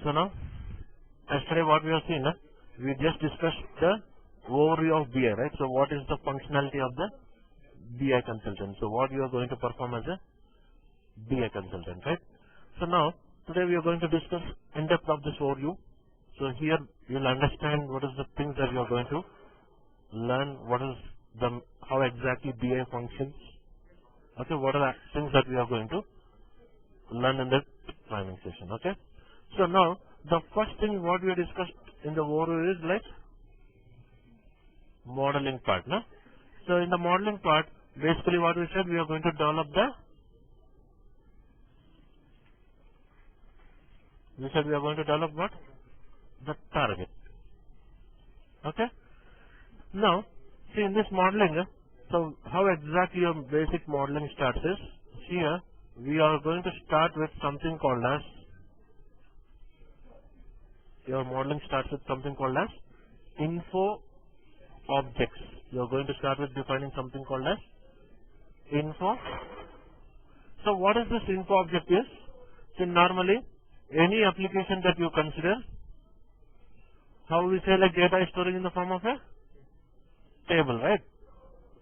So now, yesterday what we have seen, we just discussed the overview of BI, right? So what is the functionality of the BI consultant? So what you are going to perform as a BI consultant, right? So now, today we are going to discuss in depth of this overview. So here you will understand what is the things that you are going to learn, what is the, how exactly BI functions. Okay, what are the things that we are going to learn in the training session, okay? So now, the first thing what we discussed in the overview is like modeling part, no? So in the modeling part, basically what we said, we are going to develop the, we said we are going to develop what? The target. Okay? Now, see in this modeling, so how exactly your basic modeling starts is, here we are going to start with something called as, your modeling starts with something called as info objects. You are going to start with defining something called as info. So what is this info object is? So normally, any application that you consider, how we say like data is storing in the form of a table, right?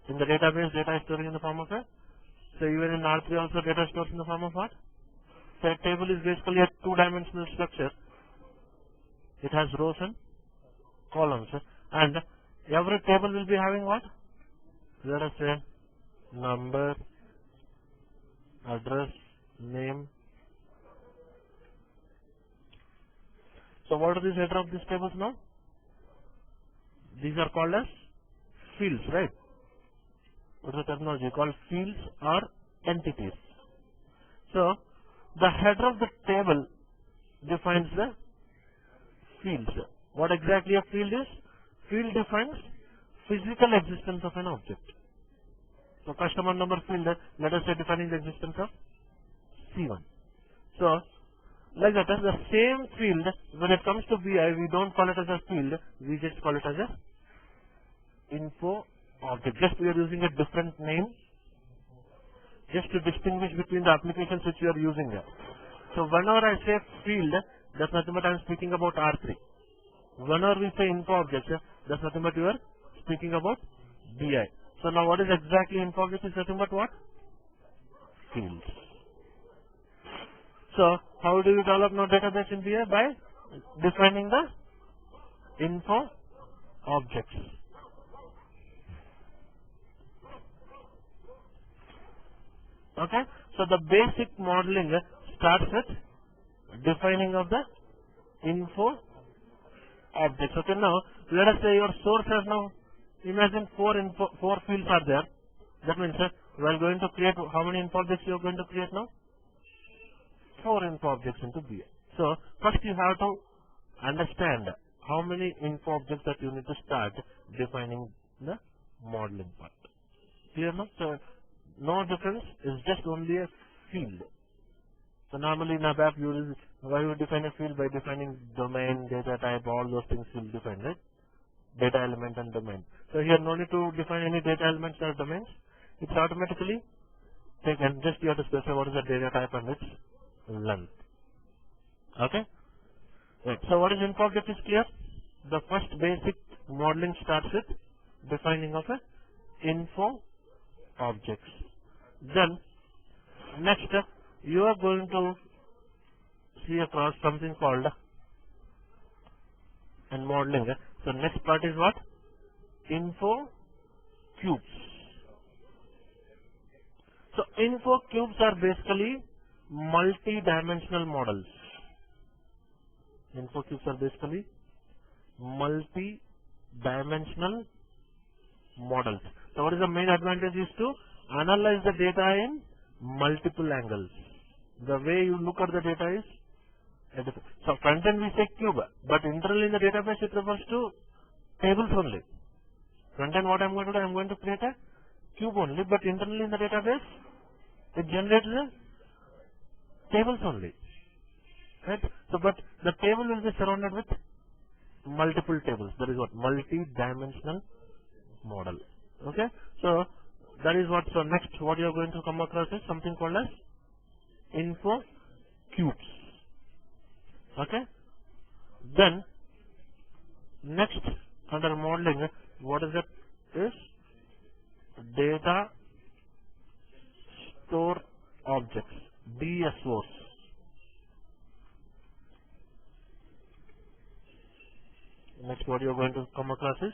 In the database, data is storing in the form of a, so even in R3 also data stores in the form of what? So a table is basically a two-dimensional structure. It has rows and columns, and every table will be having what? Let us say number, address, name. So what are these header of these tables now? These are called as fields, right? What is the terminology called? Fields or entities. So the header of the table defines the fields. What exactly a field is? Field defines physical existence of an object. So customer number field, let us say defining the existence of C1. So like that, the same field, when it comes to BI, we don't call it as a field, we just call it as a info object. Just we are using a different name just to distinguish between the applications which we are using there. So whenever I say field, that's nothing but I am speaking about R3. Whenever we say info object, that's nothing but you are speaking about BI. So now what is exactly info object is nothing but what? Fields. So how do you develop now database in BI? By defining the info objects. Okay? So the basic modeling starts with defining of the info objects. Okay, now let us say your source has now, imagine four fields are there. That means we are going to create, how many info objects you are going to create now? 4 info objects into BI. So first you have to understand how many info objects that you need to start defining the modeling part. Clear now? So no difference, is just only a field. So normally in ABAP you will, why you define a field? By defining domain, data type, all those things will define, right? Data element and domain. So here no need to define any data elements or domains. It's automatically taken. Just you have to specify what is the data type and its length. Okay? Right. So what is info object is clear? The first basic modeling starts with defining of a info objects. Then next you are going to see across something called and modeling. So next part is what? Info cubes. So info cubes are basically multi-dimensional models. Info cubes are basically multi-dimensional models. So what is the main advantage is to analyze the data in multiple angles. The way you look at the data is, so front end we say cube, but internally in the database it refers to tables only. Front end what I am going to do, I am going to create a cube only, but internally in the database it generates the tables only. Right? So but the table will be surrounded with multiple tables. That is what? Multi-dimensional model. Okay? So that is what, so next what you are going to come across is something called as info cubes. Okay? Then next under modeling, what is it? Is data store objects, DSOs. Next, what you are going to come across is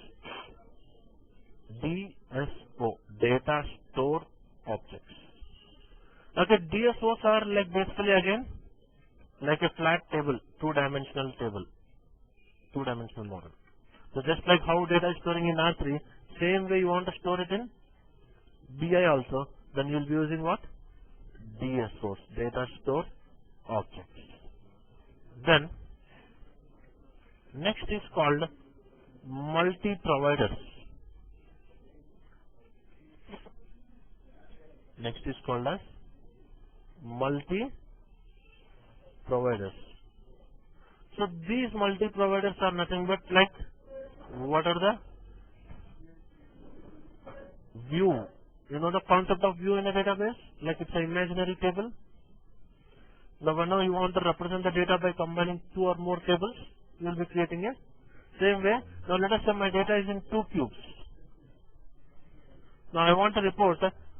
DSO, data store objects. Okay, DSOs are like basically again like a flat table, two-dimensional table, two-dimensional model. So just like how data is storing in R3, same way you want to store it in BI also, then you will be using what? DSOs, data store objects. Then next is called multi-providers. Next is called as multi-providers. So these multi-providers are nothing but like, what are the view? You know the concept of view in a database? Like it's an imaginary table. Now whenever you want to represent the data by combining two or more tables, you will be creating a same way. Now let us say my data is in 2 cubes. Now I want a report,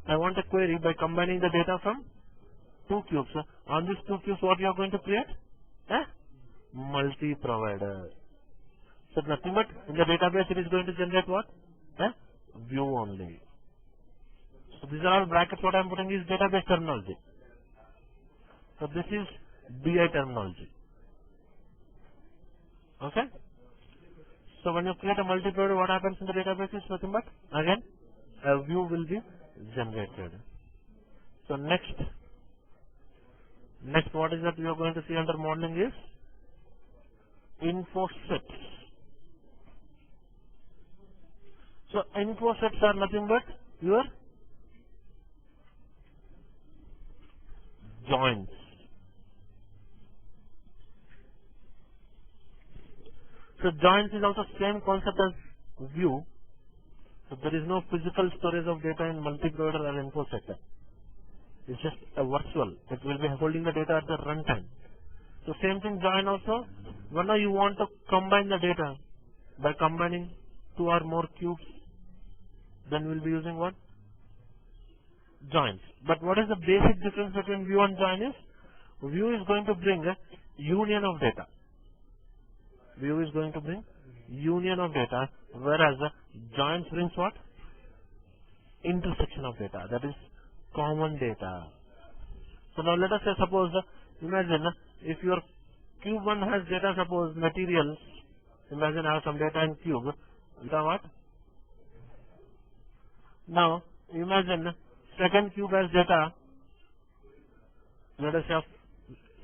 I want a query by combining the data from 2 cubes. On these 2 cubes, what you are going to create? A multi-provider. So nothing but in the database it is going to generate what? A view only. So these are all brackets. What I am putting is database terminology. So this is BI terminology. Okay. So when you create a multi-provider, what happens in the database is nothing but again a view will be generated. So next what is that we are going to see under modeling is info sets. So info sets are nothing but your joins. So joins is also same concept as view. So there is no physical storage of data in multi-provider or info set. It's just a virtual. It will be holding the data at the runtime. So same thing join also. Whenever you want to combine the data by combining 2 or more cubes, then we'll be using what? Joins. But what is the basic difference between view and join is? View is going to bring a union of data. View is going to bring union of data, whereas joins brings what? Intersection of data. That is common data. So now let us say, suppose, imagine if your cube 1 has data, suppose materials, imagine I have some data in cube, data what? Now imagine second cube has data, let us have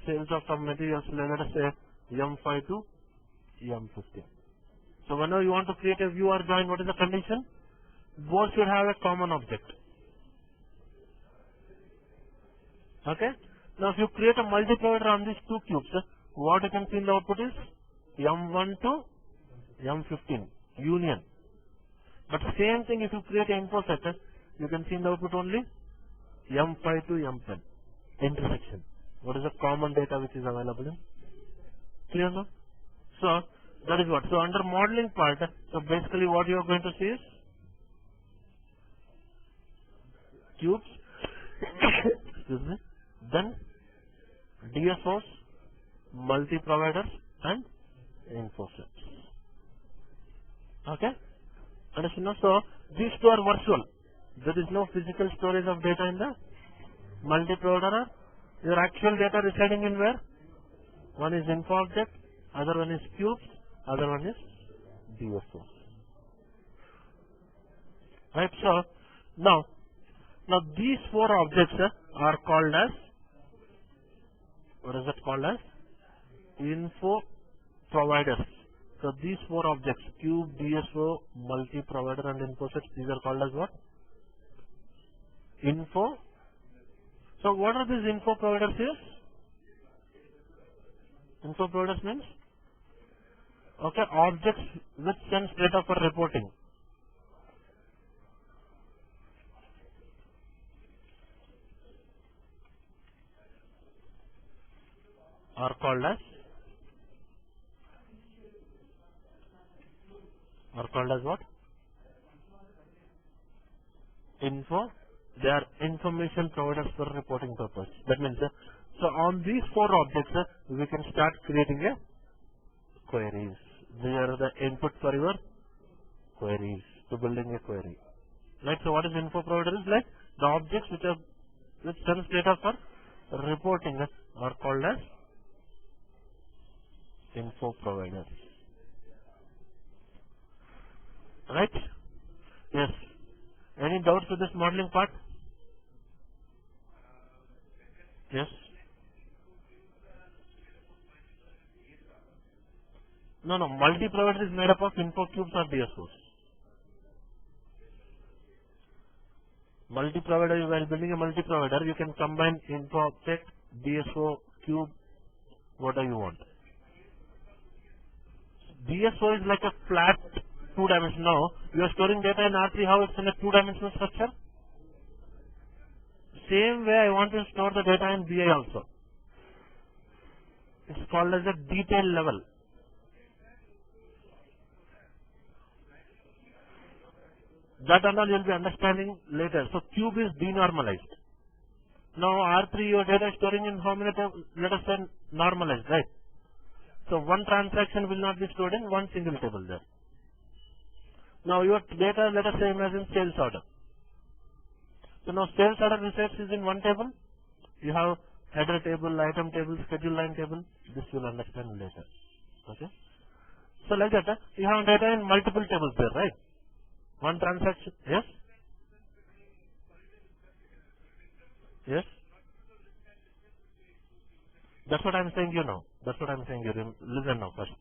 sales of some materials, let us say M5 to M15. So whenever you want to create a view or join, what is the condition? Both should have a common object. Okay. Now if you create a multi-provider on these 2 cubes, what you can see in the output is M1 to M15 union. But same thing if you create an info set, you can see in the output only M5 to M10 intersection. What is the common data which is available in? Clear now? So that is what. So under modeling part, so basically what you are going to see is cubes, excuse me, then DSOs, multi-providers and info sets. Okay? Understand now? So these two are virtual. There is no physical storage of data in the multi-provider. Your actual data residing in where? One is info object, other one is cubes, other one is DSOs. Right? So now these 4 objects are called as, what is it called as? Info providers. So these 4 objects, cube, DSO, multi-provider and info sets, these are called as what? Info. So what are these info providers here? Info providers means, okay, objects which sends data for reporting. Are called as are called as what? Info. They are information providers for reporting purpose. That means, so on these four objects, we can start creating a queries. These are the input for your queries, to building a query. Right, so what is info provider is like the objects which sends data for reporting are called as info providers. Right? Yes. Any doubts with this modeling part? Yes. No, multi-provider is made up of info cubes or DSOs. Multi-provider, while building a multi-provider, you can combine info object, DSO, cube, whatever you want. DSO is like a flat two-dimensional. Now, you are storing data in R3, how it's in a two-dimensional structure? Same way I want to store the data in BI also. It's called as a detail level. That and all you will be understanding later. So cube is denormalized. Now R3 your data is storing in how many tables? Let us say normalized, right? So one transaction will not be stored in one single table there. Now your data, let us say imagine sales order. So now sales order receipts is in one table. You have header table, item table, schedule line table. This you will understand later. Okay. So like that, you have data in multiple tables there, right? One transaction, yes? Yes? That's what I'm saying you know. That's what I'm saying you listen now first.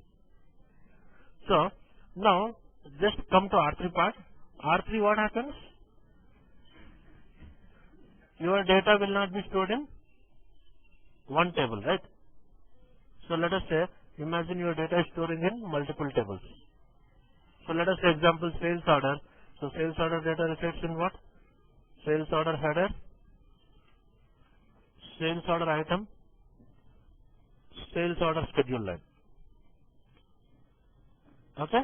So, now, just come to R3 part. R3 what happens? Your data will not be stored in one table, right? So let us say, imagine your data is storing in multiple tables. So let us say example sales order. So sales order data resides in what? Sales order header, sales order item, sales order schedule line. Okay?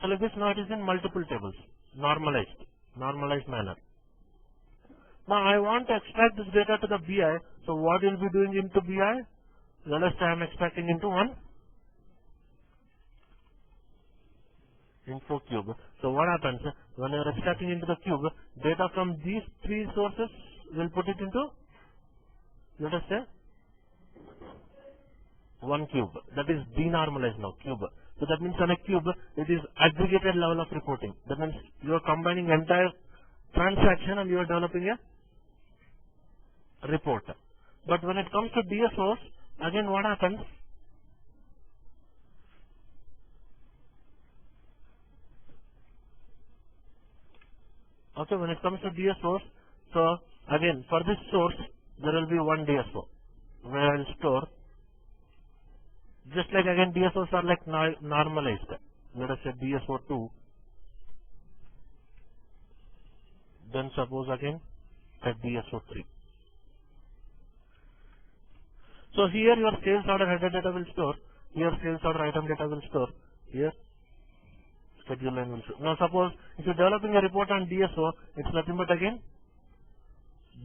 So like this now it is in multiple tables, normalized manner. Now I want to extract this data to the BI. So what you will be doing into BI? Let us say I am extracting into one info cube. So what happens when you are extracting into the cube, data from these three sources will put it into, let us say, one cube. That is denormalized now, cube. So that means on a cube, it is aggregated level of reporting. That means you are combining entire transaction and you are developing a report. But when it comes to DSOs, again what happens? Okay, when it comes to DSOs, so again for this source, there will be one DSO where I will store. Just like again DSOs are like normalized. Let us say DSO2. Then suppose again at DSO3. So here your sales order header data will store. Here sales order item data will store. Here schedule line will store. Now suppose if you are developing a report on DSO, it's nothing but again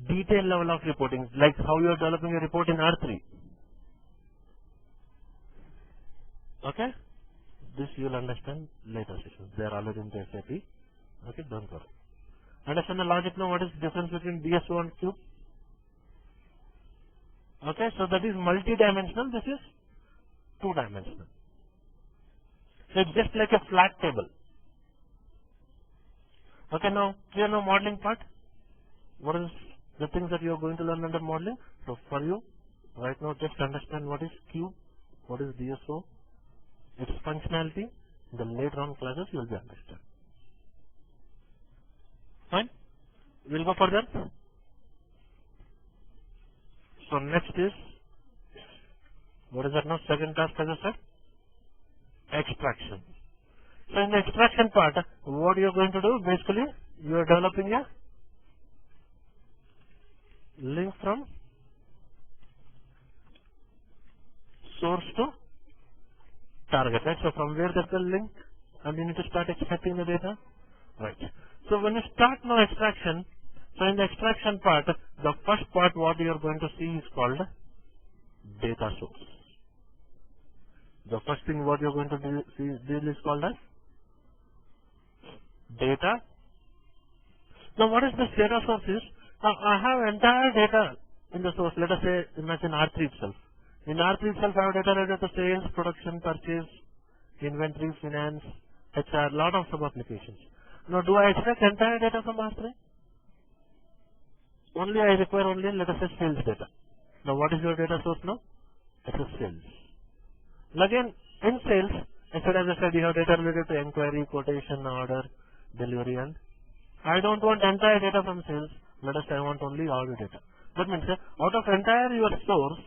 detail level of reporting, like how you are developing a report in R3. Okay? This you will understand later sessions. They are already in the SAP. Okay, don't worry. Understand the logic now? What is the difference between DSO and cube? Okay, so that is multi-dimensional. This is two-dimensional. So it's just like a flat table. Okay, now clear now modeling part. What is the things that you are going to learn under modeling? So for you, right now just understand what is cube, what is DSO, its functionality. In the later on classes you will be understand. Fine? We'll go further. So next is, what is that now? Second task as I said? Extraction. So in the extraction part, what you are going to do, basically, you are developing a link from source to target, right? So from where that will link? and you need to start extracting the data. Right. So when you start now extraction, so in the extraction part, the first part what you are going to see is called data source. The first thing what you are going to deal is called as data. Now what is this data source is? Now I have entire data in the source. Let us say, imagine R3 itself. In R3 itself I have data related to sales, production, purchase, inventory, finance, HR, lot of sub-applications. Now do I extract entire data from R3? Only I require only, let us say, sales data. Now what is your data source now? It is sales. Now again, in sales, instead as I said, you have data related to inquiry, quotation, order, delivery, and I don't want entire data from sales. Let us say I want only order data. That means out of entire your source,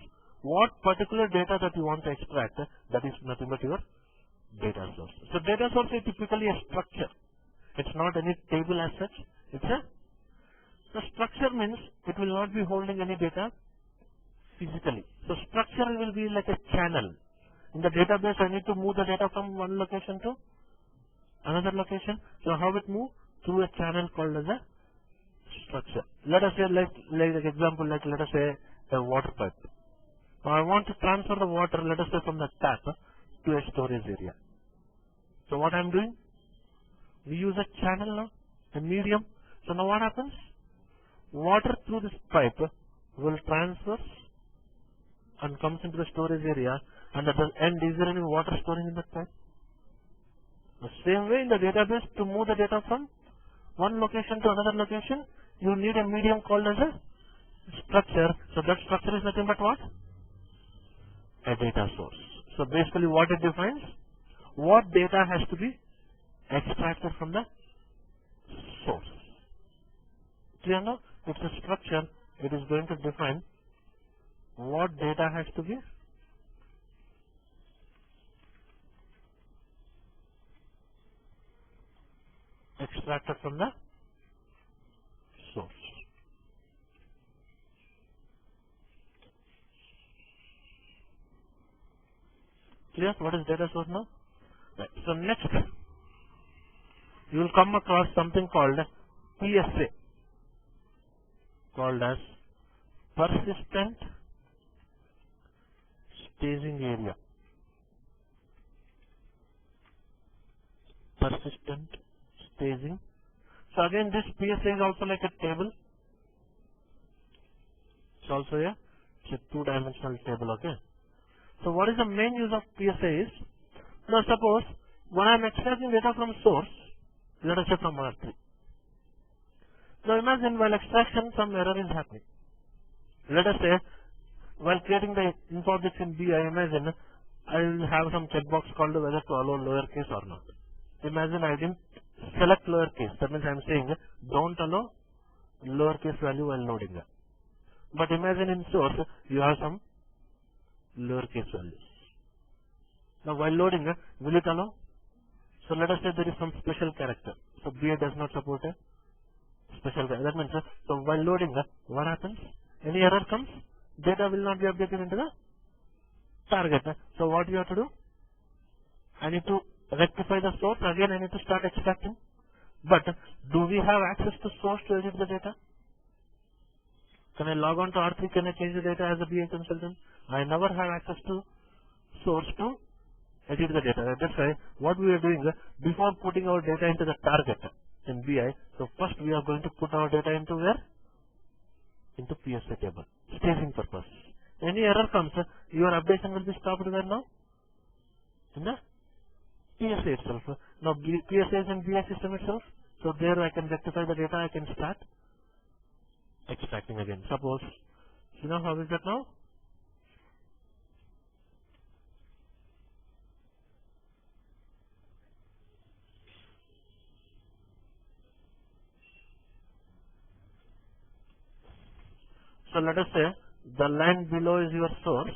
what particular data that you want to extract, that is nothing but your data source. So data source is typically a structure. It's not any table as such. It's a the structure means it will not be holding any data physically. So structure will be like a channel. In the database, I need to move the data from one location to another location. So how it move? Through a channel called as a structure. Let us say, like example, let us say a water pipe. Now I want to transfer the water, let us say from the tap to a storage area. So what I am doing? We use a channel now, a medium. So now what happens? Water through this pipe will transfer and comes into the storage area, and at the end, is there any water storing in that pipe? The same way in the database, to move the data from one location to another location, you need a medium called as a structure. So that structure is nothing but what? A data source. So basically what it defines? What data has to be extracted from the source. Clear now? It's a structure. It is going to define what data has to be extracted from the source. Clear? What is data source now? Right. So next, you will come across something called PSA, called as persistent staging area. Persistent staging. So again, this PSA is also like a table. It's also a two-dimensional table. Okay. So what is the main use of PSA is? Now suppose when I am extracting data from source, let us say from R3. Now imagine while extraction some error is happening. Let us say while creating the info objects in BI, imagine I will have some checkbox called whether to allow lowercase or not. Imagine I didn't select lowercase. That means I am saying don't allow lowercase value while loading that. But imagine in source you have some lowercase values. Now while loading, will it allow? So let us say there is some special character. So BI does not support a special character. That means so while loading, what happens? Any error comes, data will not be updated into the target. So what you have to do? I need to rectify the source. Again I need to start extracting. But do we have access to source to edit the data? Can I log on to R3? Can I change the data as a BI consultant? I never have access to source to edit the data. That's why what we are doing before putting our data into the target in BI. So first we are going to put our data into where? Into PSA table. Staging purpose. Any error comes, your updation will be stopped where now? In the PSA itself. Now PSA is in BI system itself. So there I can rectify the data. I can start extracting again. Suppose, you know how is that now? So let us say the line below is your source.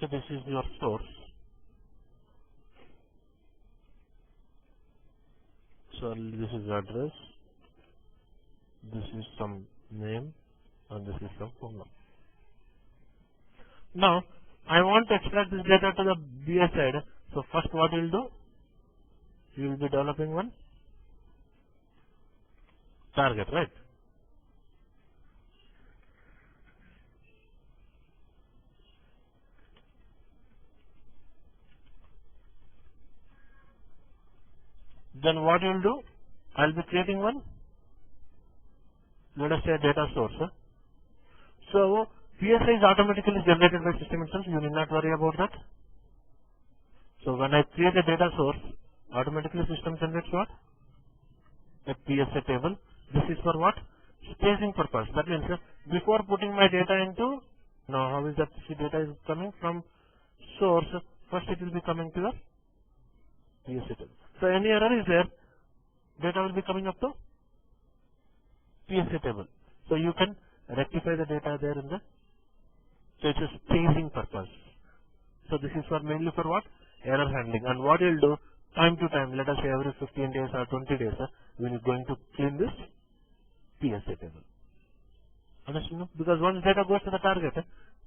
Okay, this is your source. So this is address, this is some name, and this is some phone number. Now, I want to extract this data to the BI side. So first what you will do? You will be developing one target, right? Then what you will do? I will be creating one, let us say, data source. So PSI is automatically generated by system itself. You need not worry about that. So when I create a data source, automatically system generates what? A PSA table. This is for what? Staging purpose. That means before putting my data into, now how is that data is coming from source? First it will be coming to the PSA table. So any error is there, data will be coming up to PSA table. So you can rectify the data there in the, so it's a staging purpose. So this is for mainly for what? Error handling. And what you'll do, time to time, let us say every 15 days or 20 days, we are going to clean this PSA table. Understand? No? Because once data goes to the target,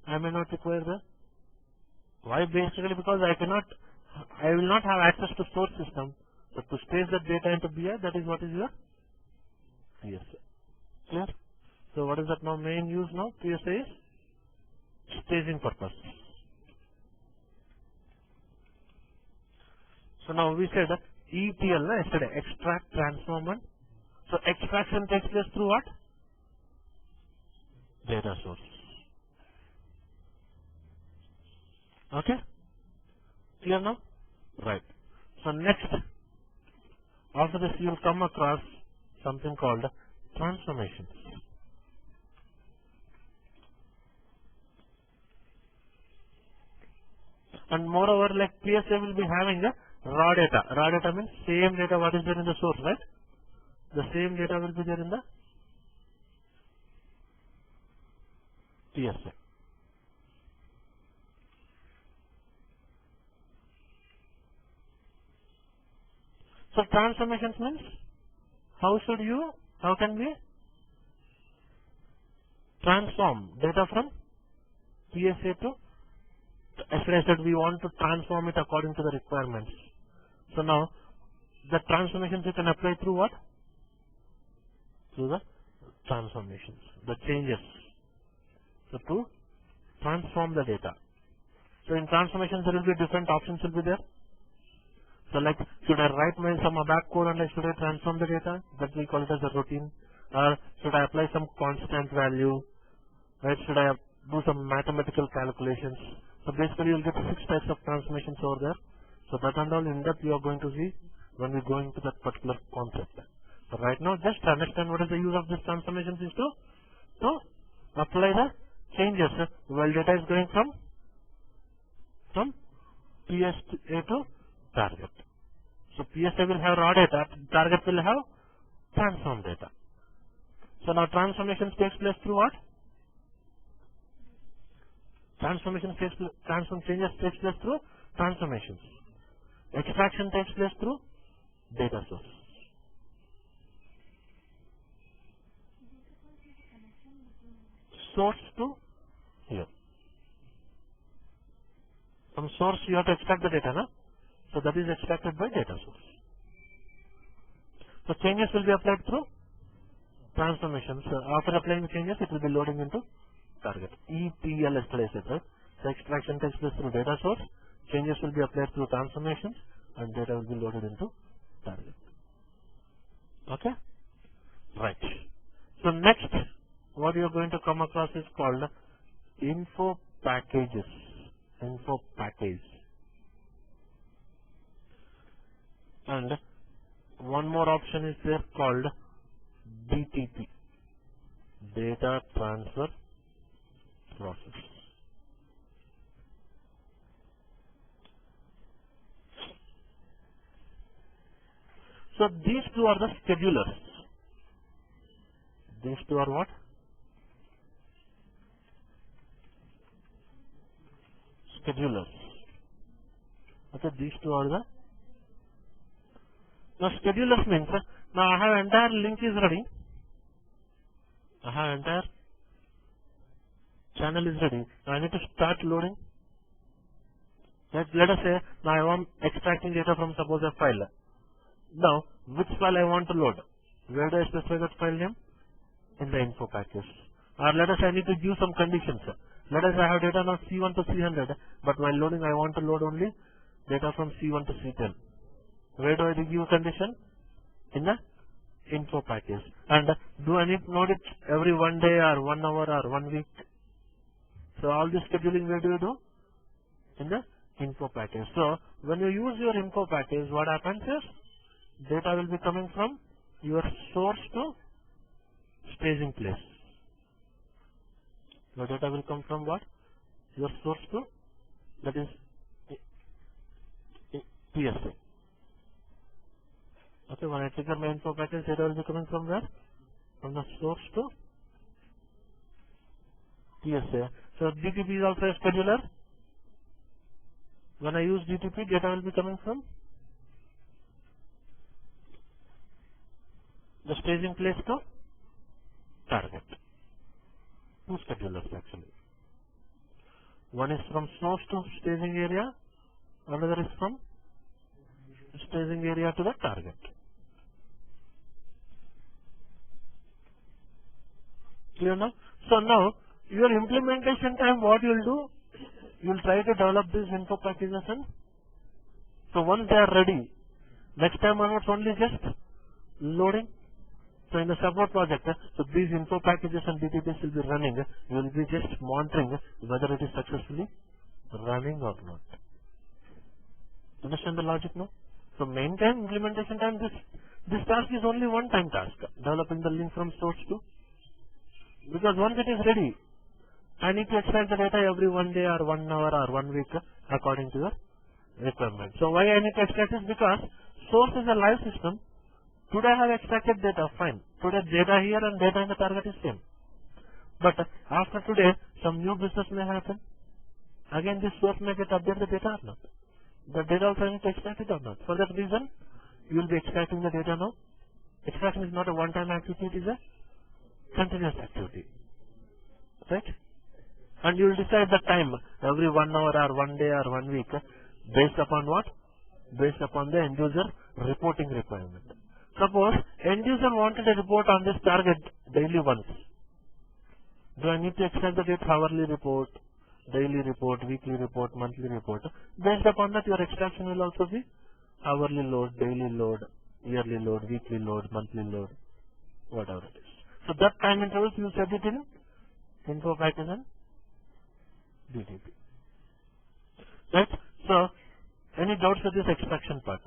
I may not require the, why? Basically because I will not have access to source system. So to stage the data into BI, that is what is your PSA. Clear? So what is that now main use now? PSA is staging purpose. So now we said ETL yesterday, extract, transform, and so extraction takes place through what? Data source. Okay? Clear now? Right. So next, after this you will come across something called transformations. And moreover, like PSA will be having a raw data. Raw data means same data what is there in the source, right? The same data will be there in the PSA. So transformations means how can we transform data from PSA to, yesterday I said we want to transform it according to the requirements. So now the transformations you can apply through what? Through the transformations, the changes. So to transform the data. So in transformations there will be different options will be there. So like, should I write some ABAP code and should I transform the data? That we call it as a routine. Or should I apply some constant value? Right? Should I do some mathematical calculations? So basically you'll get 6 types of transformations over there. So that and all in depth you are going to see when we go into that particular concept. So right now just understand what is the use of this transformations is to apply the changes while data is going from PSA to target. So PSA will have raw data, target will have transform data. So now transformations takes place through what? Transform changes takes place through transformations. Extraction takes place through data source. Source to here. From source you have to extract the data, no? So that is extracted by data source. So changes will be applied through transformations. So after applying the changes, it will be loading into target. ETL is placed, right? So extraction takes place through data source. Changes will be applied through transformations, and data will be loaded into target. Okay? Right. So next, what you are going to come across is called info packages. Info package. And one more option is there called DTP, data transfer process. So these two are the schedulers. These two are what? schedulers. Okay, these two are the. Now schedulers means now I have entire link is ready. I have entire channel is ready. Now I need to start loading. Let us say now I want extracting data from suppose a file. Now which file I want to load? Where do I specify that file name? In the info package. Or let us say I need to give some conditions. Let us say I have data now C1 to C100, but while loading I want to load only data from C1 to C10. Where do I give a condition? In the info package. And do I need to load it every 1 day or 1 hour or 1 week? So all this scheduling where do you do? In the info package. So when you use your info package, what happens is data will be coming from your source to staging place. Your data will come from what? Your source to, that is TSA. Okay, when I trigger my info package, data will be coming from where? From the source to TSA. So DTP is also a scheduler. When I use DTP, data will be coming from the staging place to target. Two schedulers actually. One is from source to staging area, another is from staging area to the target. Clear now? So now, your implementation time, what you will do? You will try to develop these info packages and so once they are ready, next time onwards only just loading. So in the support project, so these info packages and DTPs will be running. You will be just monitoring whether it is successfully running or not. Understand the logic now? So main time, implementation time, this task is only one time task, developing the link from source to. Because once it is ready, I need to extract the data every 1 day or 1 hour or 1 week according to your requirement. So why I need to extract is because source is a live system. Today I have extracted data, fine. Today data here and data in the target is same. But after today, some new business may happen. Again, this source may get updated the data or not. The data also I need to extract it or not. For that reason, you will be extracting the data now. Extraction is not a one-time activity, it is a continuous activity. Right? And you will decide the time every 1 hour or 1 day or 1 week based upon what? Based upon the end user reporting requirement. Suppose end user wanted a report on this target daily once. Do I need to extract the data hourly report, daily report, weekly report, monthly report? Based upon that your extraction will also be hourly load, daily load, yearly load, weekly load, monthly load, whatever it is. So that time intervals you set it in info package and DTP. Right? So, any doubts with this extraction part?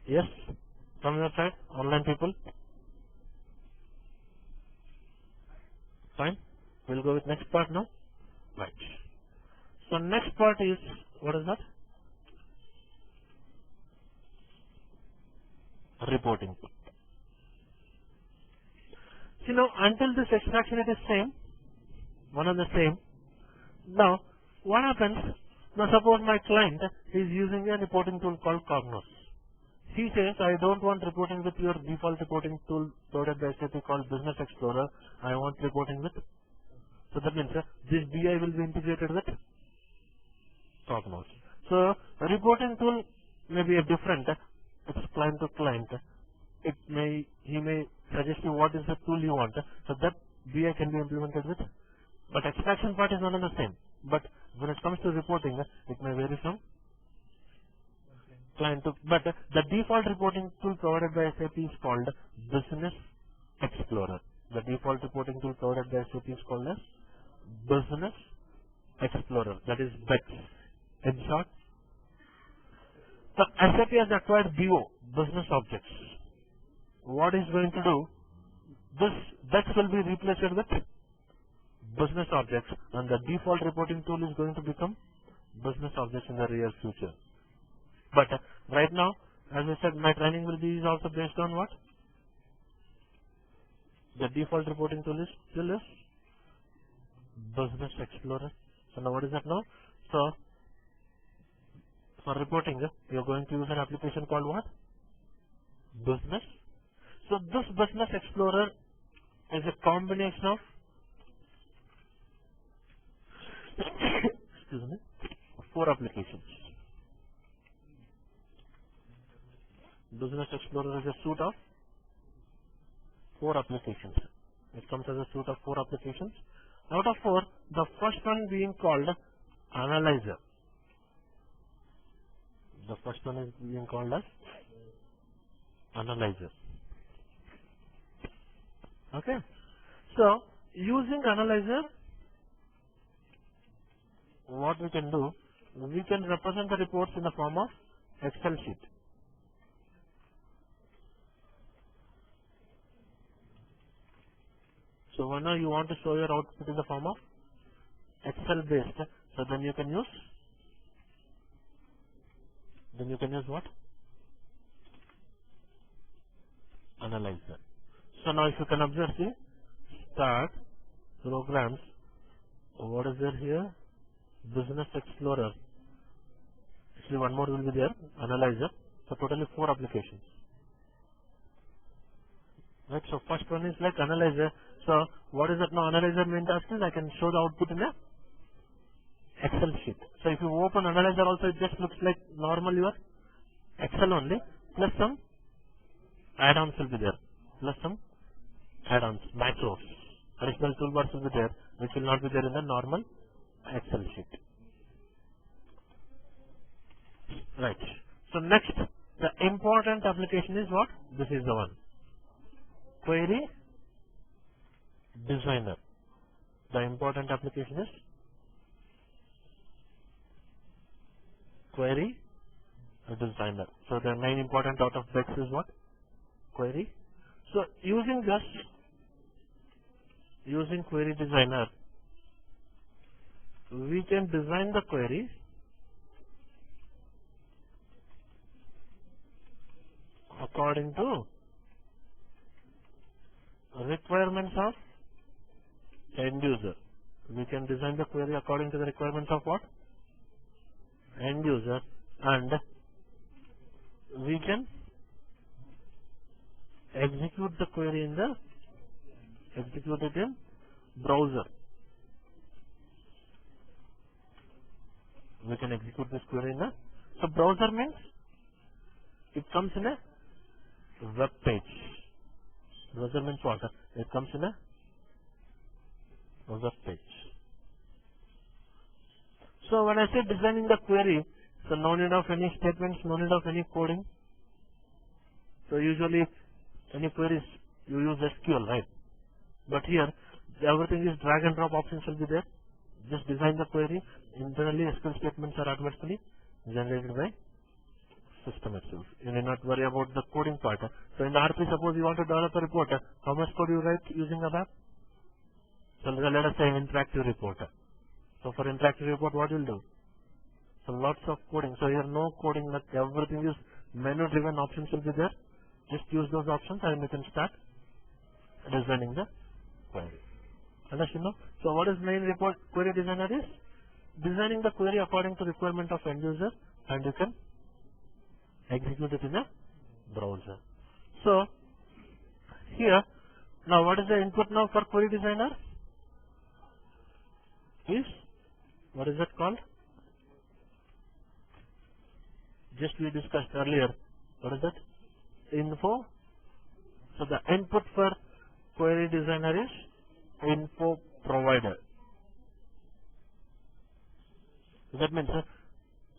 Yes? From your side, online people? Fine. We'll go with next part now. Right. So next part is, what is that? Reporting part. See now, until this extraction it is same, one and the same. Now, what happens? Now suppose my client is using a reporting tool called Cognos. He says, I don't want reporting with your default reporting tool provided by SAP called Business Explorer. I want reporting with. So that means this BI will be integrated with Cognos. So a reporting tool may be a different. It's client to client. He may suggest you what is the tool you want. So that BI can be implemented with. But extraction part is one and the same. But when it comes to reporting, it may vary from client to, but the default reporting tool provided by SAP is called Business Explorer. The default reporting tool provided by SAP is called as Business Explorer. That is BEX. In short, the SAP has acquired BO, Business Objects. What is going to do? This BEX will be replaced with Business Objects, and the default reporting tool is going to become Business Objects in the real future. But right now, as I said, my training will be also based on what? The default reporting tool is still is Business Explorer. So now what is that now? So for reporting, we are going to use an application called what? Business. So this Business Explorer is a combination of excuse me, 4 applications. Business Explorer is a suite of 4 applications. It comes as a suite of 4 applications. Out of 4, the first one being called Analyzer. The first one is being called as Analyzer. Okay. So using Analyzer, what we can do, we can represent the reports in the form of Excel sheet. So whenever you want to show your output in the form of Excel based, so then you can use what? Analyzer. So now if you can observe, see, start, programs, what is there here? Business Explorer. Actually one more will be there, Analyzer. So totally 4 applications. Right, so first one is like Analyzer. So what is that now? Analyzer main task is I can show the output in a Excel sheet. So if you open Analyzer also, it just looks like normal your Excel only, plus some add-ons will be there, plus some add-ons, macros, additional toolbars will be there, which will not be there in the normal Excel sheet. Right. So next, the important application is what? This is the one. Query Designer. The important application is Query Designer. So the main important out of Bex is what? Query. So using Query Designer, we can design the queries according to requirements of end user. We can design the query according to the requirements of what? End user, and we can execute the query in browser. We can execute this query in so browser means it comes in a web page. Browser means what? It comes in a web page. So when I say designing the query, so no need of any statements, no need of any coding. So usually any queries you use SQL, right? But here everything is drag and drop options will be there. Just design the query. Internally SQL statements are automatically generated by system itself. You need not worry about the coding part. So in the RP, suppose you want to develop a report, how much code you write using a web? So let us say interactive report. So for interactive report, what you'll do? So lots of coding. So here no coding, not everything is menu driven options will be there. Just use those options and you can start designing the query. Understand? No? So what is main report query designer is? Designing the query according to requirement of end user, and you can execute it in a browser. So here, now what is the input now for query designer? Is, what is that called? Just we discussed earlier. What is that? Info. So the input for query designer is info provider. That means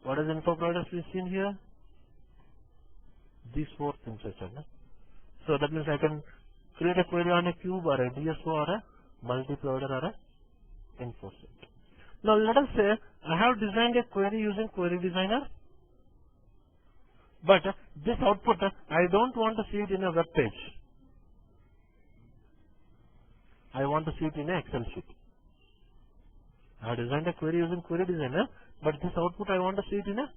what is info provider we've seen here? These 4 things I said. So that means I can create a query on a cube or a DSO or a multi-provider or a info set. Now let us say I have designed a query using query designer, but this output I don't want to see it in a web page. I want to see it in an Excel sheet. I have designed a query using query designer, but this output I want to see it in a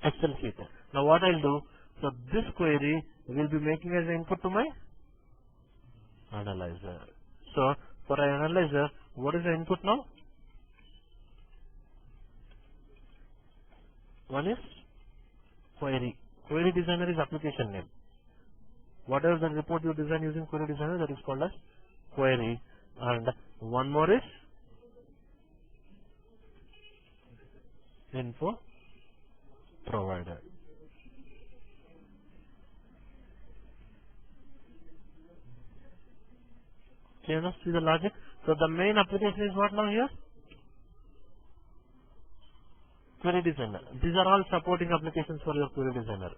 Excel sheet. Now what I'll do, so this query will be making as an input to my analyzer. So For an analyzer, what is the input now? One is query. Query designer is application name. Whatever the report you design using query designer, that is called as query. And one more is info provider. Can you see the logic? So the main application is what now here? Query designer. These are all supporting applications for your query designer.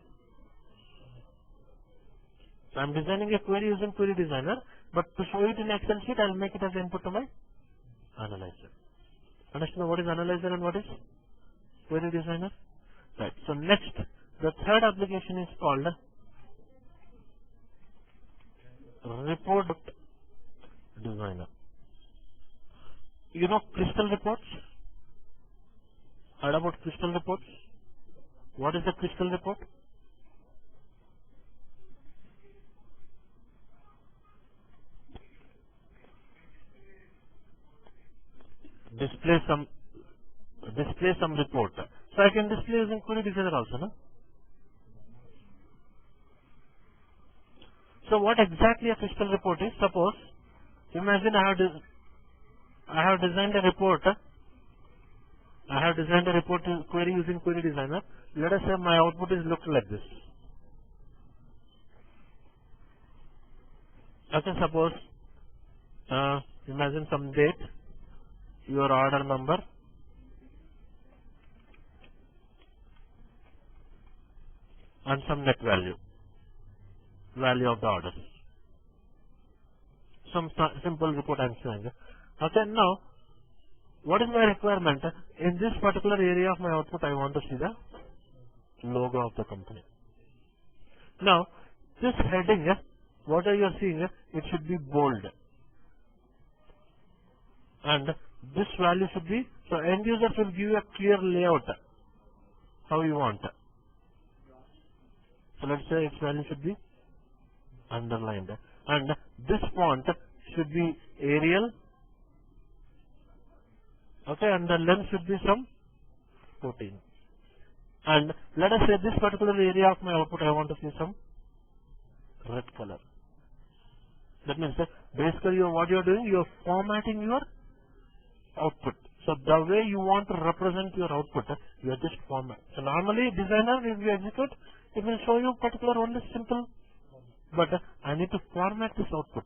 So I am designing a query using query designer, but to show it in Excel sheet, I will make it as input to my analyzer. Understand what is analyzer and what is query designer? Right. So next, the third application is called report designer. You know crystal reports? Heard about crystal reports? What is the crystal report? Display some report. So I can display using query designer also, no? So what exactly a crystal report is? Suppose, imagine I have designed a report. I have designed a report query using query designer. Let us say my output is looked like this. Okay, suppose imagine some date, your order number, and some net value of the order. Some simple report I am showing. Okay, now what is my requirement? In this particular area of my output, I want to see the logo of the company. Now, this heading, whatever you are seeing, it should be bold. And this value should be, so end users will give you a clear layout, how you want. So let's say its value should be underlined. And this font should be Arial. Okay, and the length should be some 14. And let us say this particular area of my output, I want to see some red color. That means that basically what you are doing, you are formatting your output. So the way you want to represent your output, you are just format. So normally designer, if you execute, it will show you particular only simple. But I need to format this output.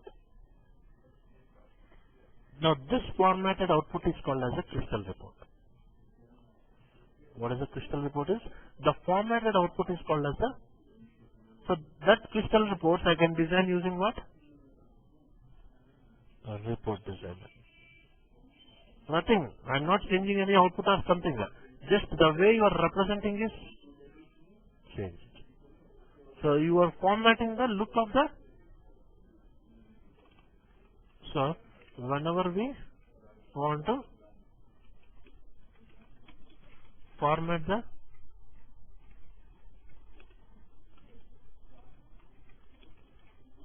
Now this formatted output is called as a crystal report. What is a crystal report is? The formatted output is called as a, so that crystal reports I can design using what? A report designer. Nothing. I am not changing any output or something. Just the way you are representing is changed. So you are formatting the look of the, so whenever we want to format the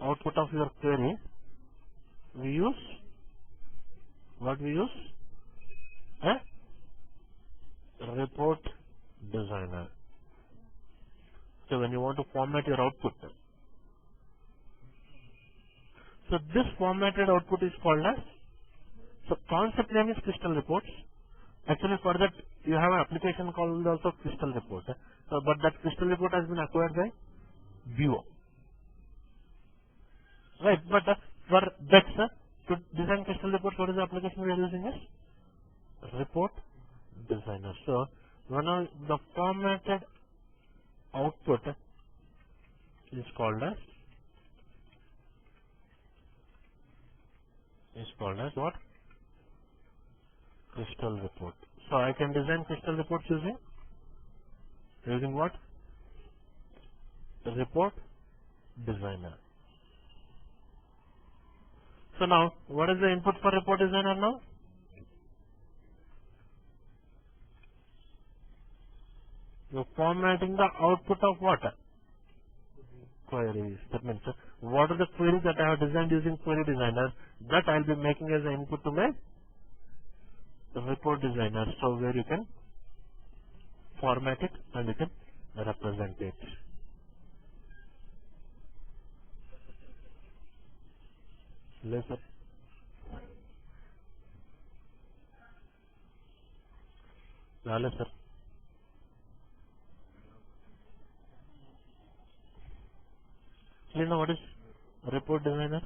output of your query, we use, what we use? A report designer. So when you want to format your output, so this formatted output is called as, so concept name is crystal reports. Actually for that you have an application called also crystal report. So, but that crystal report has been acquired by Buo. Right, but for that to design crystal reports, what is the application we are using is report designer. So when the formatted output is called as what? Crystal report. So I can design crystal reports using what? Report designer. So now what is the input for report designer now? You're formatting the output of what? queries. That means what are the queries that I have designed using Query Designer that I'll be making as an input to my report designer. So where you can format it and you can represent it. Listen. Sir. You know what is report designer?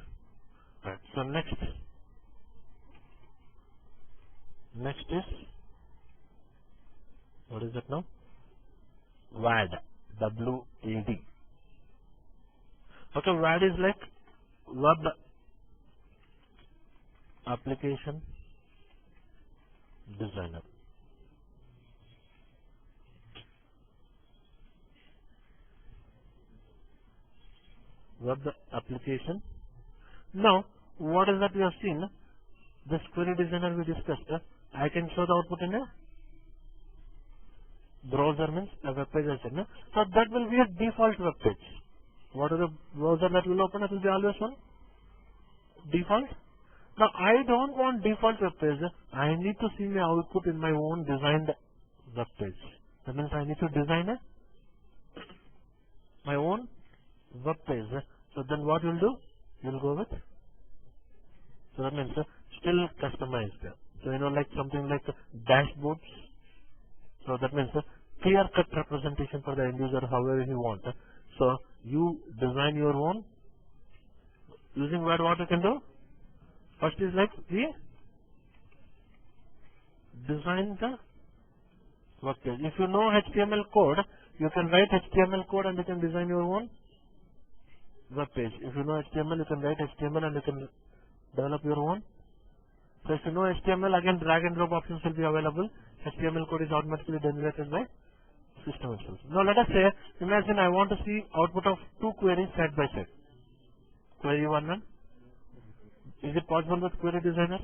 Right. So next is, what is it now? WAD. WAD. Okay, WAD is like web application designer. Web application. Now, what is that we have seen? This query designer we discussed. I can show the output in a browser, means a web page. So that will be a default web page. What is the browser that will open? It will be always one default. Now I don't want default web page. I need to see my output in my own designed web page. That means I need to design my own web page. So then what you'll do? You'll go with. So that means still customized. So like something like dashboards. So that means clear cut representation for the end user however you want. So you design your own using what you can do. First is like we design the web page. If you know HTML code, you can write HTML code and you can design your own web page. If you know HTML, you can write HTML and you can develop your own. So if you know HTML, again drag and drop options will be available. HTML code is automatically generated by system itself. Now let us say, imagine I want to see output of two queries side by side. Query 1 and is it possible with Query Designer?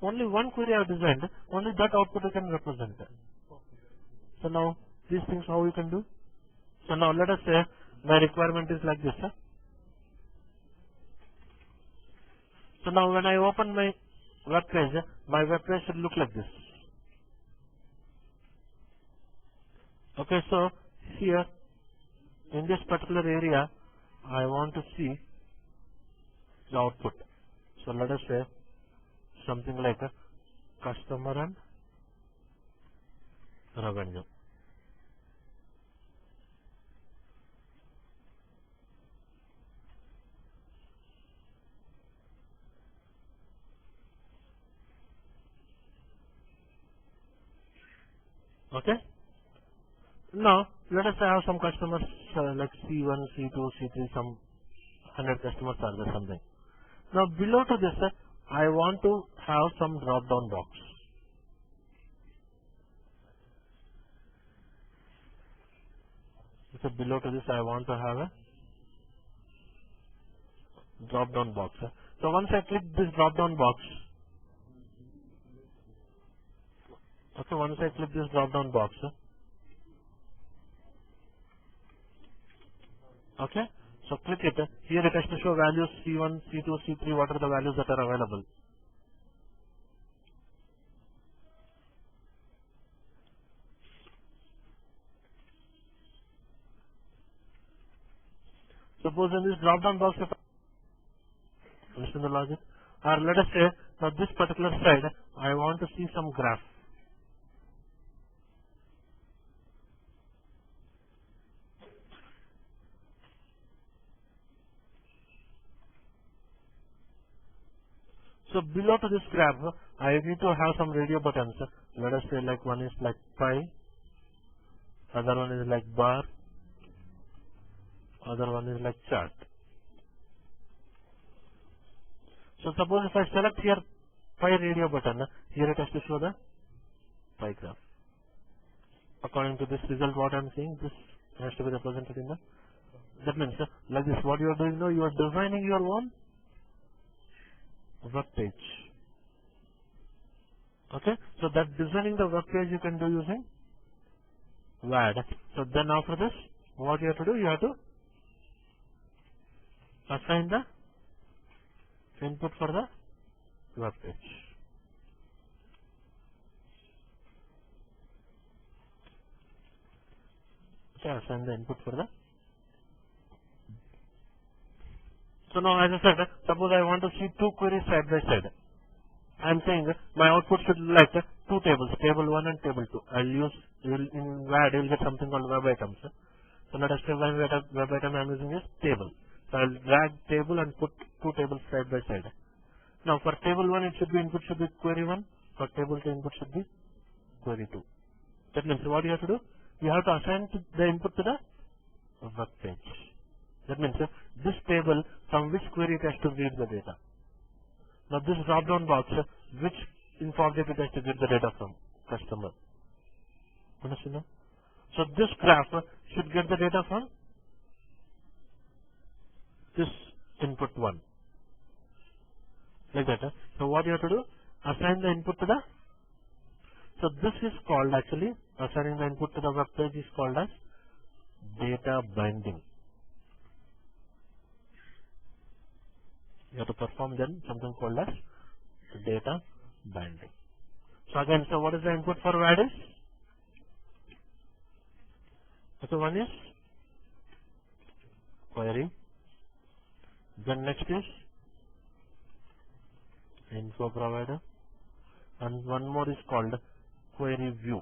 Only one query I have designed, only that output I can represent. So now these things how you can do? So now let us say my requirement is like this. So now when I open my web page should look like this. Okay, so here in this particular area I want to see the output. So let us say something like a customer and revenue. Okay. Now let us say I have some customers like C1, C2, C3, some 100 customers are there something. Now below to this I want to have some drop down box. So below to this I want to have a drop down box. So once I click this drop down box, okay, once I click this drop down box, okay, so click it. Here it has to show values C1, C2, C3, what are the values that are available. Suppose in this drop down box, if I listen the logic, or let us say now this particular side I want to see some graph. So below to this graph, I need to have some radio buttons. Let us say like one is like pie, other one is like bar, other one is like chart. So suppose if I select here pie radio button, here it has to show the pie graph. According to this result what I am seeing, this has to be represented in the, that means like this what you are doing now, you are designing your own web page. Okay, so that designing the web page you can do using WAD. So then after this, what you have to do, you have to assign the input for the web page. Okay, assign the input for the. So now, as I said, suppose I want to see two queries side by side. I am saying my output should be like two tables, table 1 and table 2. I'll use, in WAD, you'll get something called web items. So not a web item I'm using is table. So I'll drag table and put two tables side by side. Now for table 1, it should be input should be query 1. For table 2, input should be query 2. That means what you have to do? You have to assign the input to the web page. That means this table, from which query it has to read the data. Now this drop down box, which object it has to get the data from? Customer. Understand now? So this graph should get the data from this input 1. Like that. So what you have to do? Assign the input to the. So this is called actually, assigning the input to the web page is called as data binding. You have to perform then something called as data binding. So again, so what is the input for WAD is? So one is query. Then next is info provider. And one more is called query view.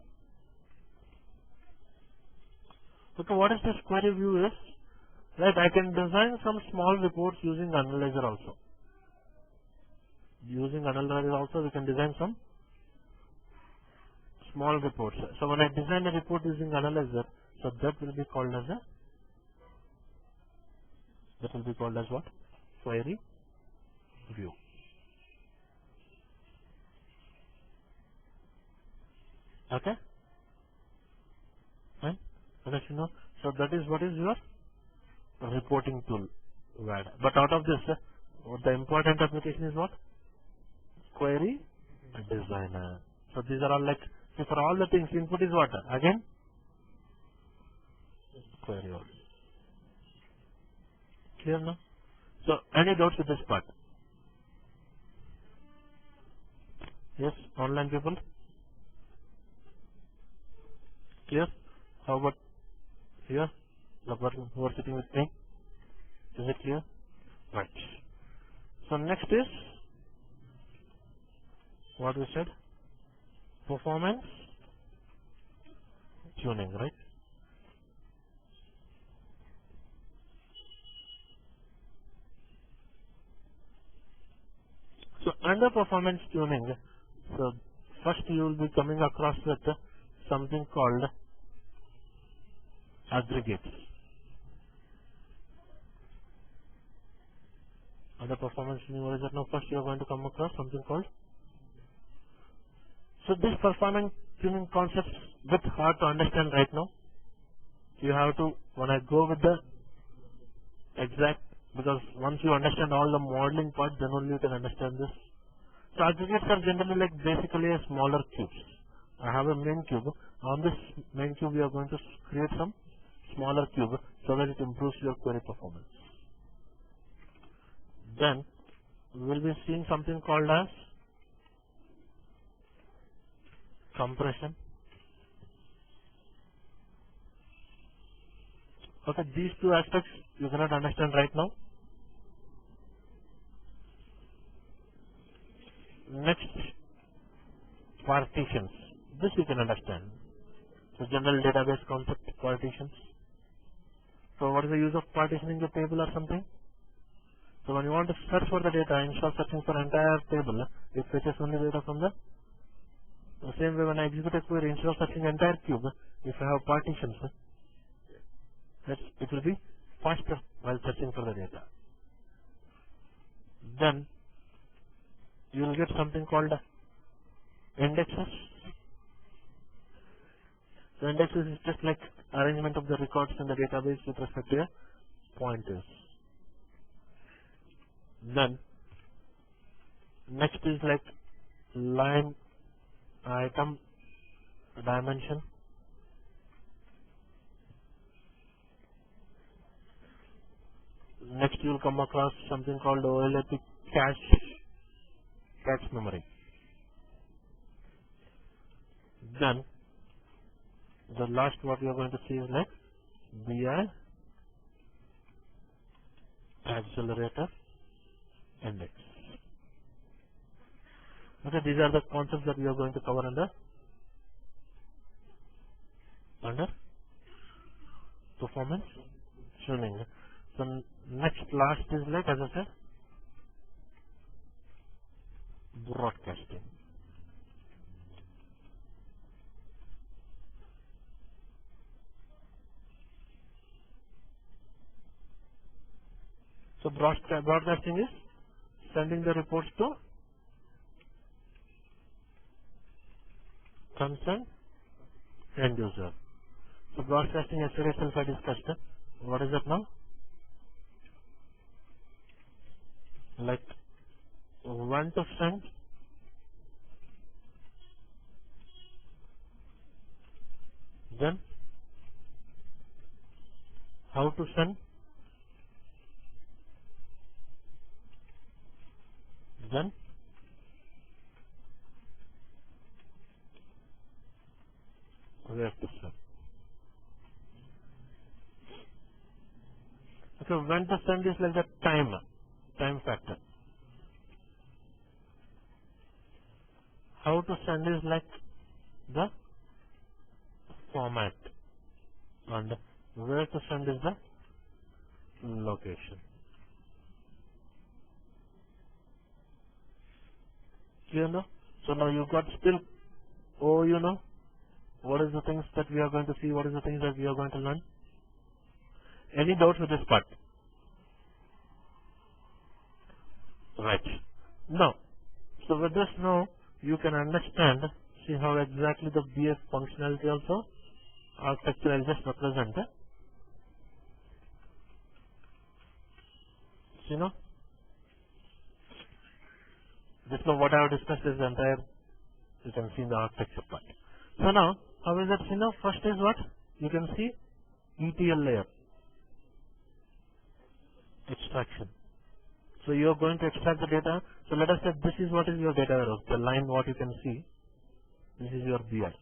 Okay, what is this query view is? Right, I can design some small reports using Analyzer also. Using Analyzer also, we can design some small reports. So when I design a report using Analyzer, so that will be called as what? Query view. Okay? Fine? Okay, you know, so that is what is your reporting tool, WAD. But out of this, the important application is what? Query designer. So these are all like, see, for all the things, input is what? Again, query only. Clear now? So any doubts with this part? Yes, online people? Clear? How about here? The person who are sitting with me? Is it clear? Right. So next is what we said? Performance tuning, right? So under performance tuning, so first you will be coming across with something called aggregates. Under performance tuning, what is that now? First you are going to come across something called. So this performance tuning concept is a bit hard to understand right now. You have to, when I go with the exact, because once you understand all the modeling part, then only you can understand this. So aggregates are generally like basically a smaller cubes. I have a main cube. On this main cube, we are going to create some smaller cube so that it improves your query performance. Then we will be seeing something called as compression. Okay, these two aspects you cannot understand right now. Next, partitions. This you can understand. So general database concept, partitions. So what is the use of partitioning the table or something? So when you want to search for the data, instead of searching for entire table, it fetches only data from the same way when I execute a query, instead of searching entire cube, if I have partitions, it will be faster while searching for the data. Then you will get something called indexes. So indexes is just like arrangement of the records in the database with respect to the pointers. Then next is like line item dimension. Next you will come across something called OLAP cache memory. Then the last what we are going to see is like BI accelerator index. Okay, these are the concepts that we are going to cover under performance tuning. So next last is like, as I said, broadcasting. So broadcasting is sending the reports to concerned end user. So broadcasting yesterday itself I discussed. What is it now? Like when to send, then how to send, then where to send. Okay, when to send is like the time factor. How to send is like the format, and where to send is the location. You know? So now you got still, you know, what is the things that we are going to see, what is the things that we are going to learn? Any doubts with this part? Right. Now, so with this now, you can understand, see how exactly the BS functionality also, architecture I'll just represent. See now? This now what I have discussed is the entire, you can see in the architecture part. So now, how is it? See now, first is what? You can see ETL layer, extraction. So you are going to extract the data. So let us say this is what is your data warehouse. The line what you can see, this is your BI.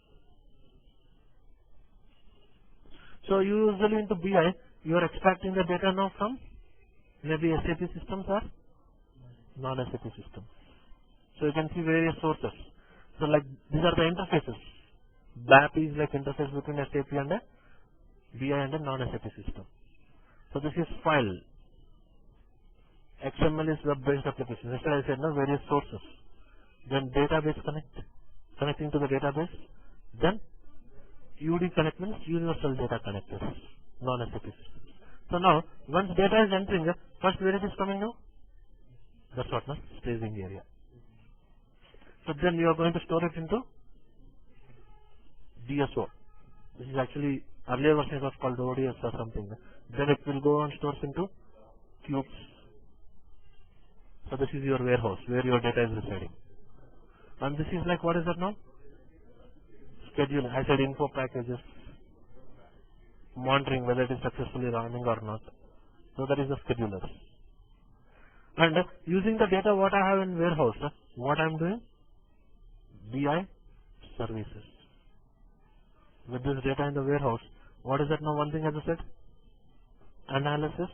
So usually into BI, you are extracting the data now from maybe SAP systems or non-SAP systems. So you can see various sources. So like these are the interfaces. BAP is like interface between SAP and a BI and a non-SAP system. So this is file. XML is web-based application. That's why I said no, various sources. Then database connecting to the database. Then UD connect means universal data connectors, non-SAP systems. So now, once data is entering, first where it is coming now? That's what now, staging area. So then you are going to store it into DSO. This is actually, earlier version was called ODS or something. Then it will go and stores into cubes. So this is your warehouse where your data is residing. And this is like, what is that now? Scheduling. I said info packages, monitoring whether it is successfully running or not. So that is the scheduler. And using the data what I have in warehouse, what I am doing? BI services. With this data in the warehouse, what is that now? One thing as I said, analysis,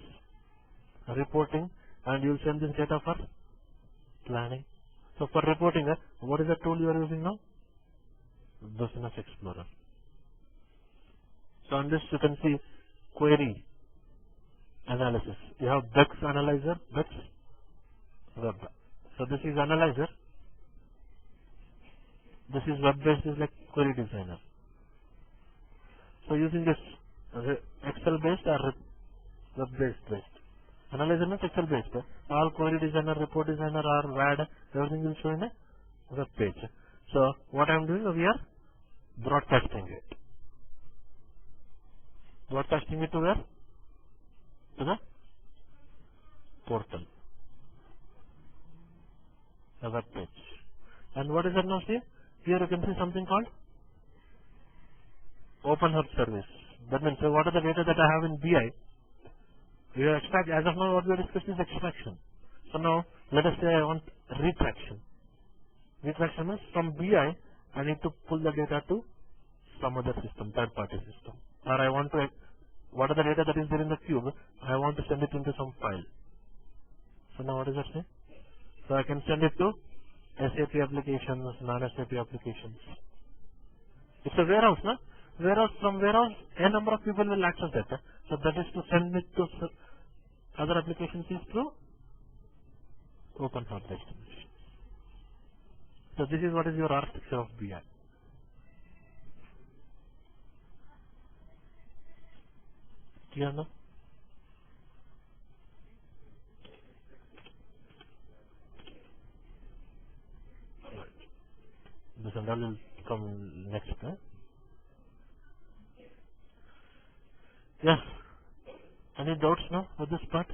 reporting, and you will send this data for planning. So for reporting, what is the tool you are using now? Business Explorer. So on this you can see query analysis. You have BEX analyzer, BEX web. So this is analyzer. This is web based, is like query designer. So using this Excel based or web based. Analyzer means Excel based. All query designer, report designer or WAD, everything will show in a web page. So what I am doing, we are broadcasting it. Broadcasting it to where? To the portal, the web page. And what is that now? See, here you can see something called Open Hub service. That means what are the data that I have in BI? We are extract, as of now what we are discussing is extraction. So now let us say I want retraction. Retraction means from BI I need to pull the data to some other system, third party system. Or I want to, what are the data that is there in the cube, I want to send it into some file. So now what does that say? So I can send it to SAP applications, non-SAP applications. It's a warehouse, no? Warehouse, from warehouse, a number of people will access that. So that is to send it to other applications is through open source destination. So this is what is your architecture of BI. Clear now? This and all will come next. Yeah. Any doubts now with this part?